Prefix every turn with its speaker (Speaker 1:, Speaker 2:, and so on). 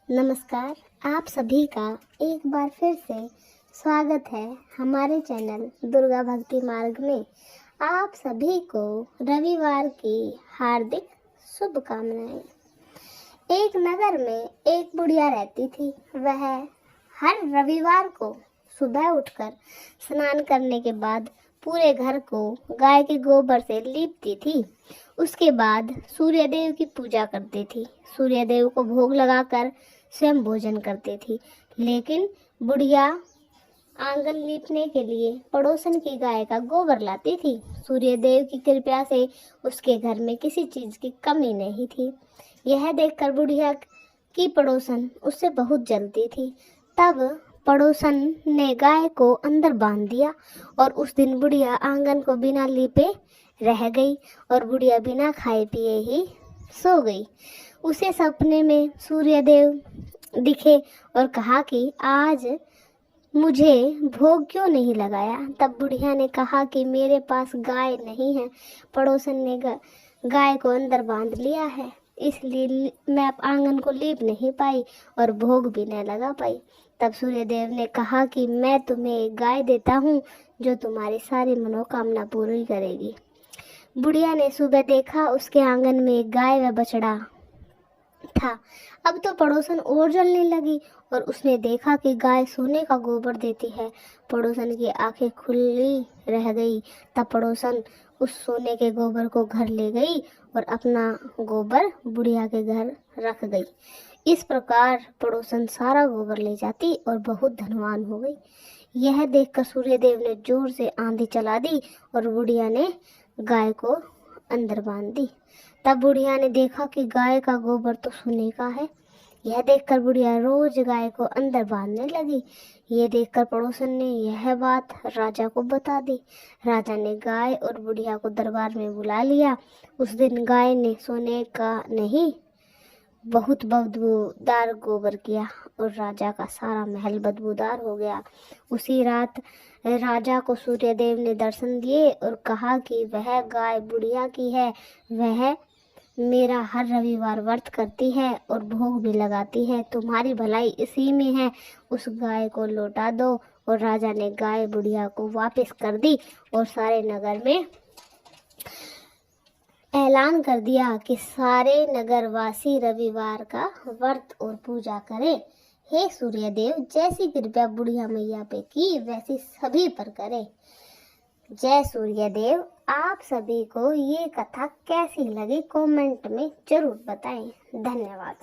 Speaker 1: नमस्कार, आप सभी का एक बार फिर से स्वागत है हमारे चैनल दुर्गा भक्ति मार्ग में। आप सभी को रविवार की हार्दिक शुभकामनाएं। एक नगर में एक बुढ़िया रहती थी। वह हर रविवार को सुबह उठकर स्नान करने के बाद पूरे घर को गाय के गोबर से लीपती थी। उसके बाद सूर्यदेव की पूजा करती थी। सूर्यदेव को भोग लगाकर स्वयं भोजन करती थी। लेकिन बुढ़िया आंगन लीपने के लिए पड़ोसन की गाय का गोबर लाती थी। सूर्यदेव की कृपा से उसके घर में किसी चीज की कमी नहीं थी। यह देखकर बुढ़िया की पड़ोसन उससे बहुत जलती थी। तब पड़ोसन ने गाय को अंदर बांध दिया और उस दिन बुढ़िया आंगन को बिना लीपे रह गई और बुढ़िया बिना खाए पिए ही सो गई। उसे सपने में सूर्यदेव दिखे और कहा कि आज मुझे भोग क्यों नहीं लगाया। तब बुढ़िया ने कहा कि मेरे पास गाय नहीं है। पड़ोसन ने गाय को अंदर बांध लिया है, इसलिए मैं आंगन को लीप नहीं पाई और भोग भी नहीं लगा पाई। तब सूर्यदेव ने कहा कि मैं तुम्हें एक गाय देता हूँ जो तुम्हारी सारी मनोकामना पूरी करेगी। बुढ़िया ने सुबह देखा उसके आंगन में एक गाय व बछड़ा था। अब तो पड़ोसन और जलने लगी और उसने देखा कि गाय सोने का गोबर देती है। पड़ोसन की आंखें खुली रह गई। तब पड़ोसन उस सोने के गोबर को घर ले गई और अपना गोबर बुढ़िया के घर रख गई। इस प्रकार पड़ोसन सारा गोबर ले जाती और बहुत धनवान हो गई। यह देखकर सूर्यदेव ने जोर से आंधी चला दी और बुढ़िया ने गाय को अंदर बांध दी। तब बुढ़िया ने देखा कि गाय का गोबर तो सोने का है। यह देखकर बुढ़िया रोज गाय को अंदर बांधने लगी। ये देखकर पड़ोसन ने यह बात राजा को बता दी। राजा ने गाय और बुढ़िया को दरबार में बुला लिया। उस दिन गाय ने सोने का नहीं बहुत बदबूदार गोबर किया और राजा का सारा महल बदबूदार हो गया। उसी रात राजा को सूर्यदेव ने दर्शन दिए और कहा कि वह गाय बुढ़िया की है। वह मेरा हर रविवार व्रत करती है और भोग भी लगाती है। तुम्हारी भलाई इसी में है। उस गाय को लौटा दो। और राजा ने गाय बुढ़िया को वापस कर दी और सारे नगर में ऐलान कर दिया कि सारे नगरवासी रविवार का व्रत और पूजा करें। हे सूर्यदेव, जैसी कृपा बुढ़िया मैया पे की वैसी सभी पर करे। जय सूर्यदेव। आप सभी को ये कथा कैसी लगी कमेंट में जरूर बताएं। धन्यवाद।